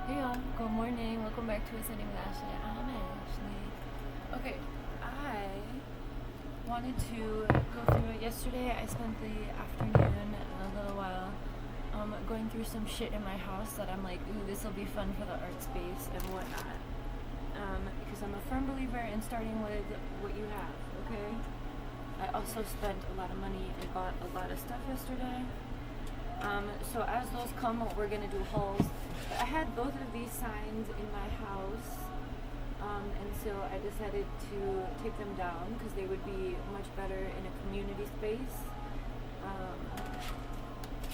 Hey y'all, good morning. Welcome back to Ascending with Ashley. I'm Ashley. Okay, I wanted to go through it. Yesterday I spent the afternoon a little while going through some shit in my house that I'm like, ooh, this will be fun for the art space and whatnot. Because I'm a firm believer in starting with what you have, okay? I also spent a lot of money and bought a lot of stuff yesterday. So as those come, we're gonna do hauls. I had both of these signs in my house, and so I decided to take them down because they would be much better in a community space.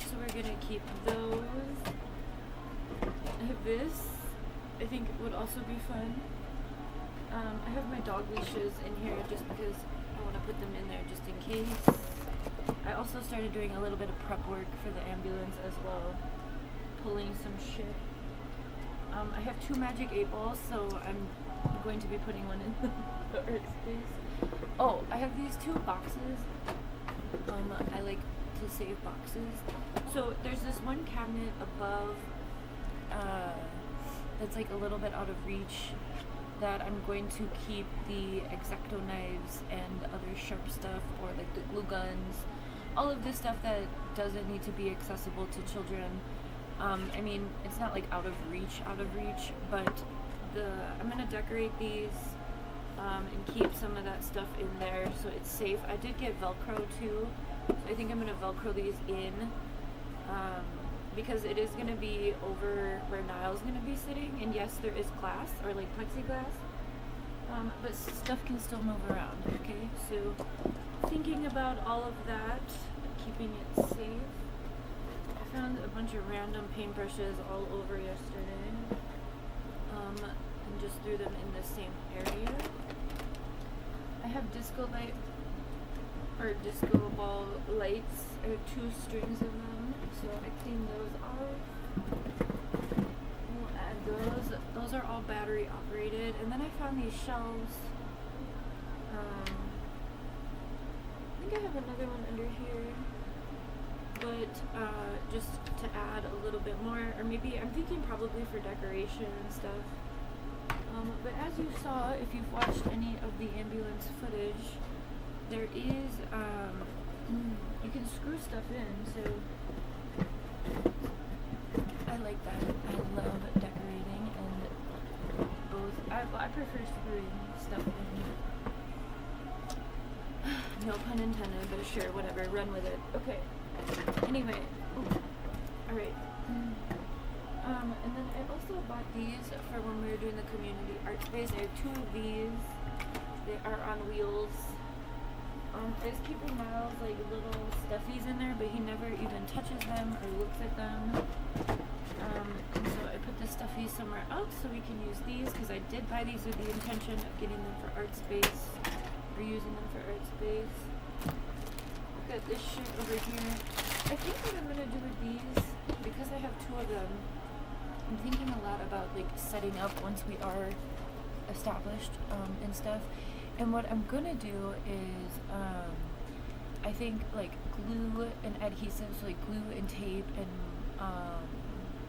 So we're gonna keep those. I have this. I think it would also be fun. I have my dog leashes in here just because I want to put them in there just in case. I also started doing a little bit of prep work for the ambulance as well, pulling some shit. I have 2 magic 8 balls, so I'm going to be putting one in the earth space. Oh, I have these 2 boxes. I like to save boxes. So there's this one cabinet above that's like a little bit out of reach that I'm going to keep the X-Acto knives and other sharp stuff, or like the glue guns, all of this stuff that doesn't need to be accessible to children. I mean, it's not like out of reach, but I'm gonna decorate these and keep some of that stuff in there so it's safe. I did get Velcro too, so I think I'm gonna Velcro these in because it is gonna be over where Niall's gonna be sitting, and yes, there is glass or like plexiglass, but stuff can still move around. Okay, so thinking about all of that, keeping it safe. I found a bunch of random paintbrushes all over yesterday, and just threw them in the same area. I have disco ball lights. I have 2 strings of them, so I cleaned those off. We'll add those. Those are all battery operated, and then I found these shelves. I think I have another one under here. But just to add a little bit more, or maybe I'm thinking probably for decoration and stuff. But as you saw, if you've watched any of the ambulance footage, there is, you can screw stuff in, so I like that. I love decorating, and I prefer screwing stuff in. No pun intended, but sure, whatever, run with it. Okay. Anyway, alright. And then I also bought these for when we were doing the community art space. I have 2 of these. They are on wheels. I was keeping Miles like little stuffies in there, but he never even touches them or looks at them. And so I put the stuffies somewhere else so we can use these, because I did buy these with the intention of getting them for art space, or using them for art space. Got this shit over here. I think what I'm gonna do with these, because I have 2 of them, I'm thinking a lot about like setting up once we are established and stuff. And what I'm gonna do is I think like glue and adhesives, like glue and tape and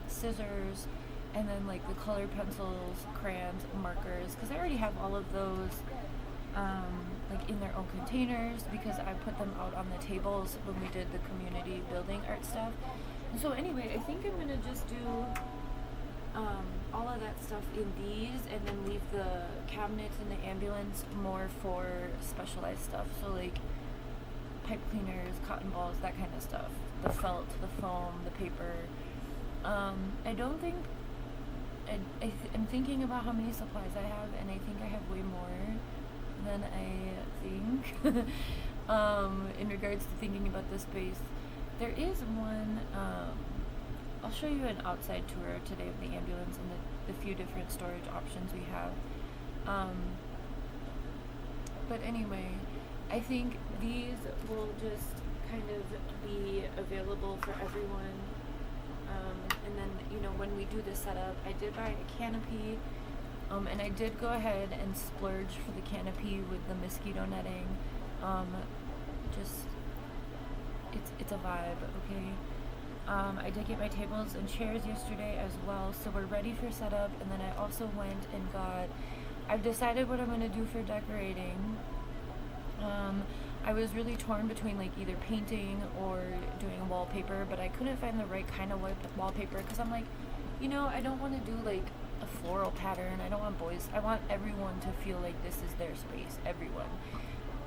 scissors, and then like the color pencils, crayons, markers, because I already have all of those like in their own containers, because I put them out on the tables when we did the community building art stuff. And so anyway, I think I'm gonna just do all of that stuff in these, and then leave the cabinets in the ambulance more for specialized stuff. So like pipe cleaners, cotton balls, that kind of stuff. The felt, the foam, the paper. I don't think I'm thinking about how many supplies I have, and I think I have way more than I think in regards to thinking about this space. There is one, I'll show you an outside tour today of the ambulance and the few different storage options we have. But anyway, I think these will just kind of be available for everyone. And then, you know, when we do the setup, I did buy a canopy. And I did go ahead and splurge for the canopy with the mosquito netting. Just, it's a vibe, okay? I did get my tables and chairs yesterday as well, so we're ready for setup. And then I also went and I've decided what I'm going to do for decorating. I was really torn between like either painting or doing wallpaper, but I couldn't find the right kind of wallpaper because I'm like, I don't want to do like a floral pattern. I don't want boys. I want everyone to feel like this is their space. Everyone.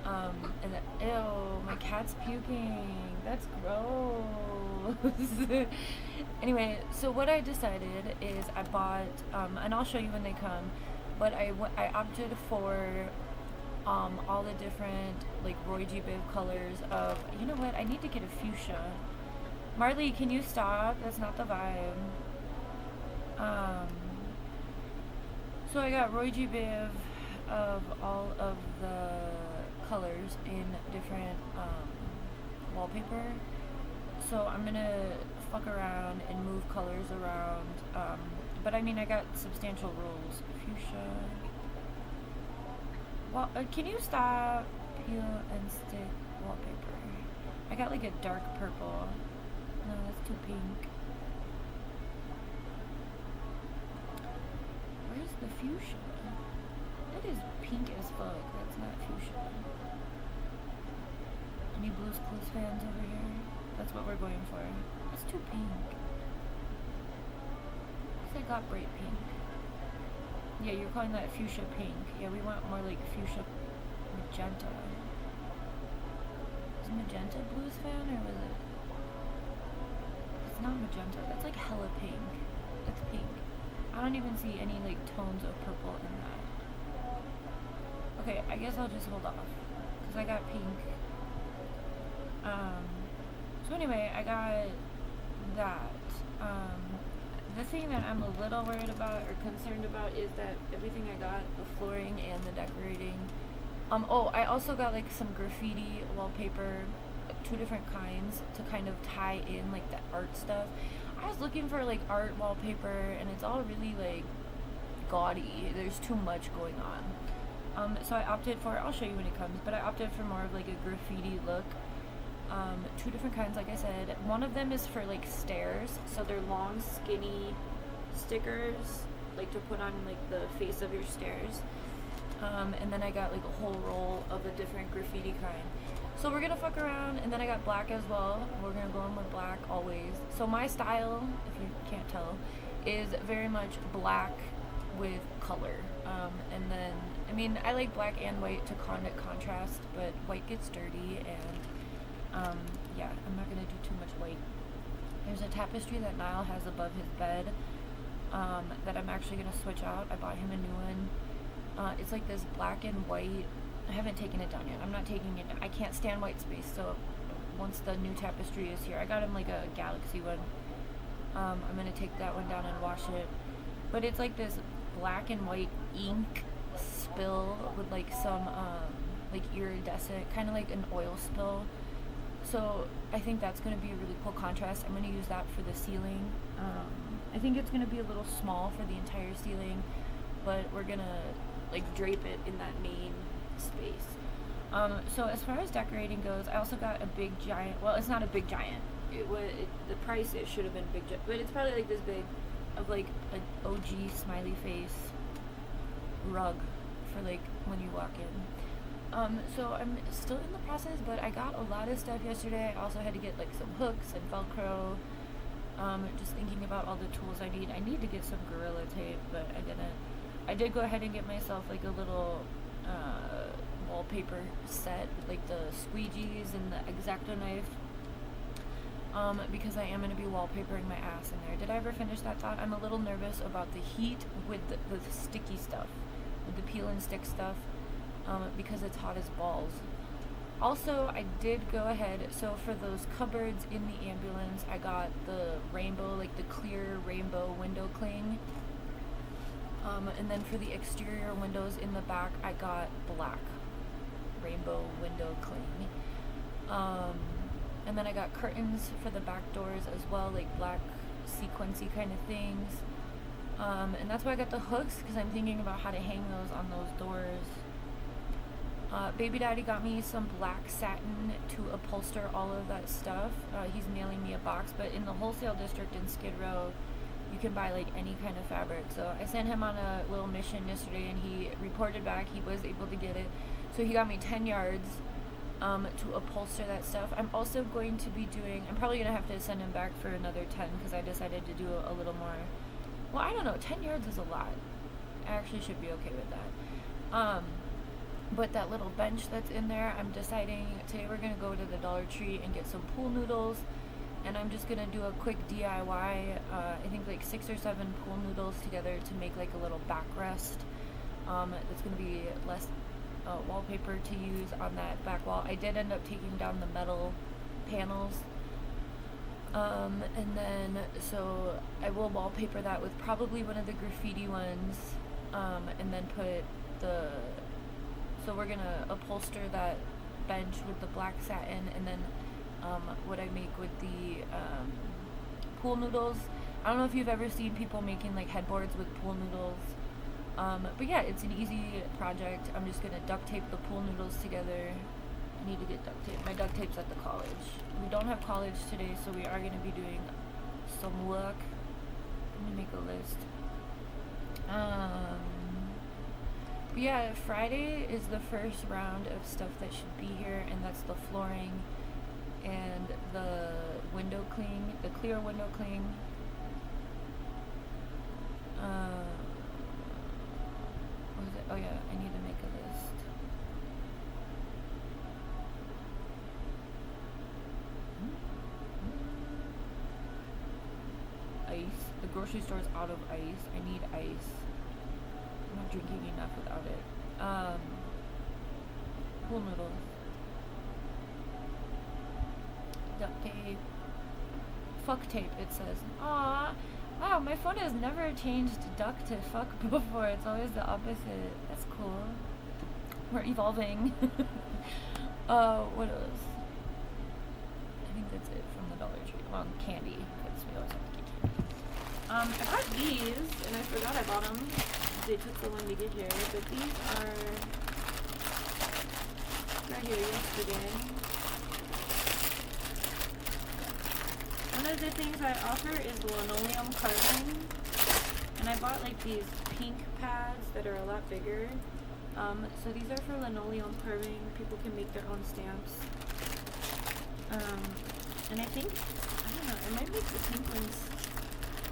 And then, ew, my cat's puking. That's gross. Anyway, so what I decided is I bought, and I'll show you when they come, but I opted for all the different like Roy G. Biv colors of, you know what, I need to get a fuchsia. Marley, can you stop? That's not the vibe. So I got Roy G. Biv of all of the colors in different wallpaper. So I'm gonna fuck around and move colors around. But I mean, I got substantial rules. Fuchsia. Well, can you stop? Peel and stick wallpaper. I got like a dark purple. No, that's too pink. Where's the fuchsia? That is pink as fuck. That's not fuchsia. Any Blue's Clues fans over here? That's what we're going for. That's too pink. I got bright pink. Yeah, you're calling that fuchsia pink. Yeah, we want more like fuchsia magenta. Is magenta Blues fan or was it? It's not magenta. That's like hella pink. That's pink. I don't even see any like tones of purple in that. Okay, I guess I'll just hold off because I got pink. So anyway, I got that. The thing that I'm a little worried about or concerned about is that everything I got, the flooring and the decorating. I also got like some graffiti wallpaper, 2 different kinds to kind of tie in like the art stuff. I was looking for like art wallpaper and it's all really like gaudy. There's too much going on. So I opted for, I'll show you when it comes, but I opted for more of like a graffiti look. 2 different kinds, like I said. One of them is for like stairs, so they're long, skinny stickers, like to put on like the face of your stairs. And then I got like a whole roll of a different graffiti kind. So we're gonna fuck around, and then I got black as well. We're gonna go in with black always. So my style, if you can't tell, is very much black with color. And then, I mean, I like black and white to contrast, but white gets dirty and yeah, I'm not gonna do too much white. There's a tapestry that Niall has above his bed that I'm actually gonna switch out. I bought him a new one. It's like this black and white. I haven't taken it down yet. I'm not taking it down. I can't stand white space, so once the new tapestry is here, I got him like a galaxy one. I'm gonna take that one down and wash it. But it's like this black and white ink spill with like some like iridescent, kind of like an oil spill. So I think that's going to be a really cool contrast. I'm going to use that for the ceiling. I think it's going to be a little small for the entire ceiling, but we're going to like drape it in that main space. So as far as decorating goes, I also got a big giant, well, it's not a big giant. The price, it should have been big, but it's probably like this big of like an OG smiley face rug for like when you walk in. So I'm still in the process, but I got a lot of stuff yesterday. I also had to get like some hooks and Velcro. Just thinking about all the tools I need. I need to get some Gorilla Tape, but I didn't. I did go ahead and get myself like a little wallpaper set with like the squeegees and the X-Acto knife. Because I am going to be wallpapering my ass in there. Did I ever finish that thought? I'm a little nervous about the heat with the sticky stuff, with the peel and stick stuff. Because it's hot as balls. Also, I did go ahead, so for those cupboards in the ambulance, I got the rainbow, like the clear rainbow window cling. And then for the exterior windows in the back, I got black rainbow window cling. And then I got curtains for the back doors as well, like black sequency kind of things. And that's why I got the hooks, because I'm thinking about how to hang those on those doors. Baby daddy got me some black satin to upholster all of that stuff. He's mailing me a box, but in the wholesale district in Skid Row, you can buy like any kind of fabric. So I sent him on a little mission yesterday, and he reported back he was able to get it. So he got me 10 yards to upholster that stuff. I'm also going to be doing, I'm probably going to have to send him back for another 10 because I decided to do a little more. Well, I don't know, 10 yards is a lot. I actually should be okay with that. But that little bench that's in there, I'm deciding today we're going to go to the Dollar Tree and get some pool noodles. And I'm just going to do a quick DIY, I think like 6 or 7 pool noodles together to make like a little backrest. It's going to be less wallpaper to use on that back wall. I did end up taking down the metal panels. And then, so I will wallpaper that with probably one of the graffiti ones. And then put so we're going to upholster that bench with the black satin, and then what I make with the pool noodles. I don't know if you've ever seen people making like headboards with pool noodles, but yeah, it's an easy project. I'm just gonna duct tape the pool noodles together. I need to get duct tape. My duct tape's at the college. We don't have college today, so we are gonna be doing some work. Let me make a list. But yeah, Friday is the first round of stuff that should be here, and that's the flooring and the window cling, the clear window cling. What was it? Oh yeah, I need to make a list. Ice. The grocery store is out of ice. I need ice. I'm not drinking enough without it. Pool noodles. Duct tape. Fuck tape, it says. Aww. Wow, my phone has never changed duck to fuck before. It's always the opposite. That's cool. We're evolving. What else? I think that's it from the Dollar Tree. Well, candy, because we always have to get candy. I bought these, and I forgot I bought them. They took so long to get here, but these are got here yesterday. One of the things I offer is linoleum carving, and I bought like these pink pads that are a lot bigger. So these are for linoleum carving. People can make their own stamps. And I think, I don't know, it might make the pink ones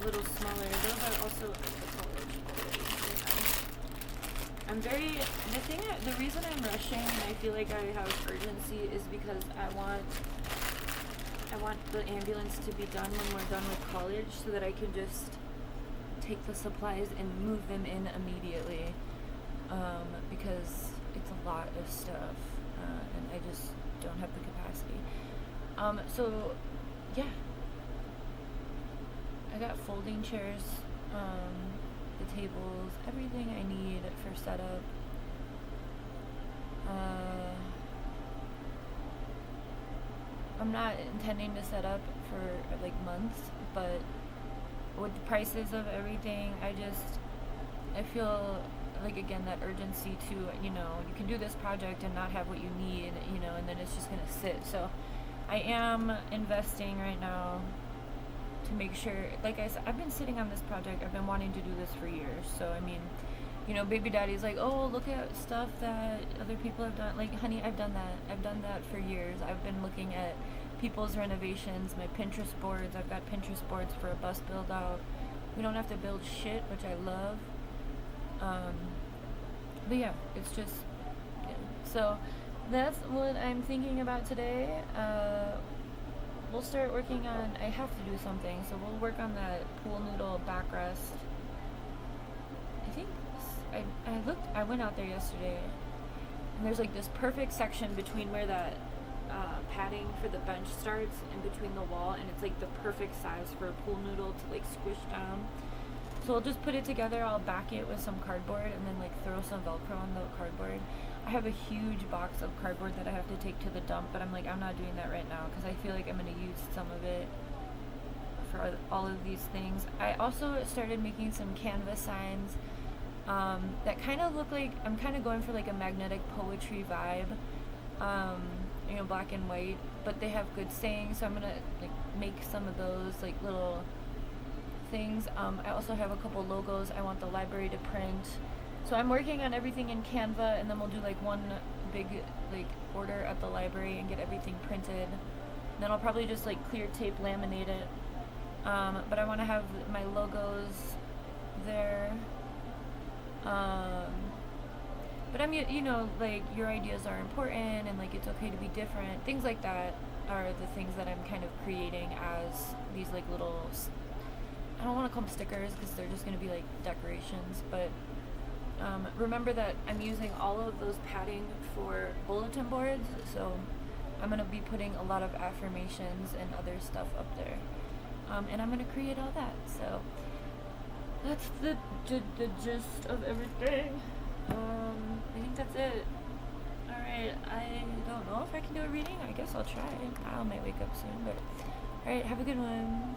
a little smaller. Those are also at the college already. The reason I'm rushing and I feel like I have urgency is because I want the ambulance to be done when we're done with college so that I can just take the supplies and move them in immediately. Because it's a lot of stuff, and I just don't have the capacity. So, yeah. I got folding chairs, the tables, everything I need for setup. I'm not intending to set up for like months, but with the prices of everything, I feel like, again, that urgency to, you can do this project and not have what you need, and then it's just gonna sit. So I am investing right now to make sure, like I said, I've been sitting on this project, I've been wanting to do this for years. So, I mean, baby daddy's like, oh, look at stuff that other people have done. Like, honey, I've done that for years. I've been looking at people's renovations, my Pinterest boards. I've got Pinterest boards for a bus build out. We don't have to build shit, which I love. But yeah, it's just, yeah. So that's what I'm thinking about today. We'll start working on, I have to do something, so we'll work on that pool noodle backrest. I think, I went out there yesterday, and there's like this perfect section between where that padding for the bench starts and between the wall, and it's like the perfect size for a pool noodle to like squish down. So I'll just put it together, I'll back it with some cardboard and then like throw some Velcro on the cardboard. I have a huge box of cardboard that I have to take to the dump, but I'm not doing that right now because I feel like I'm going to use some of it for all of these things. I also started making some canvas signs that kind of look like, I'm kind of going for like a magnetic poetry vibe, black and white, but they have good sayings, so I'm gonna like make some of those like little things. I also have a couple logos I want the library to print, so I'm working on everything in Canva, and then we'll do like one big like order at the library and get everything printed. Then I'll probably just like clear tape laminate it, but I want to have my logos there. But I'm, like, your ideas are important, and like it's okay to be different. Things like that are the things that I'm kind of creating as these like little, I don't want to call them stickers because they're just going to be like decorations, but remember that I'm using all of those padding for bulletin boards, so I'm going to be putting a lot of affirmations and other stuff up there, and I'm going to create all that. So that's the gist of everything. I think that's it. Alright, I don't know if I can do a reading. I guess I'll try. I might wake up soon, but alright, have a good one.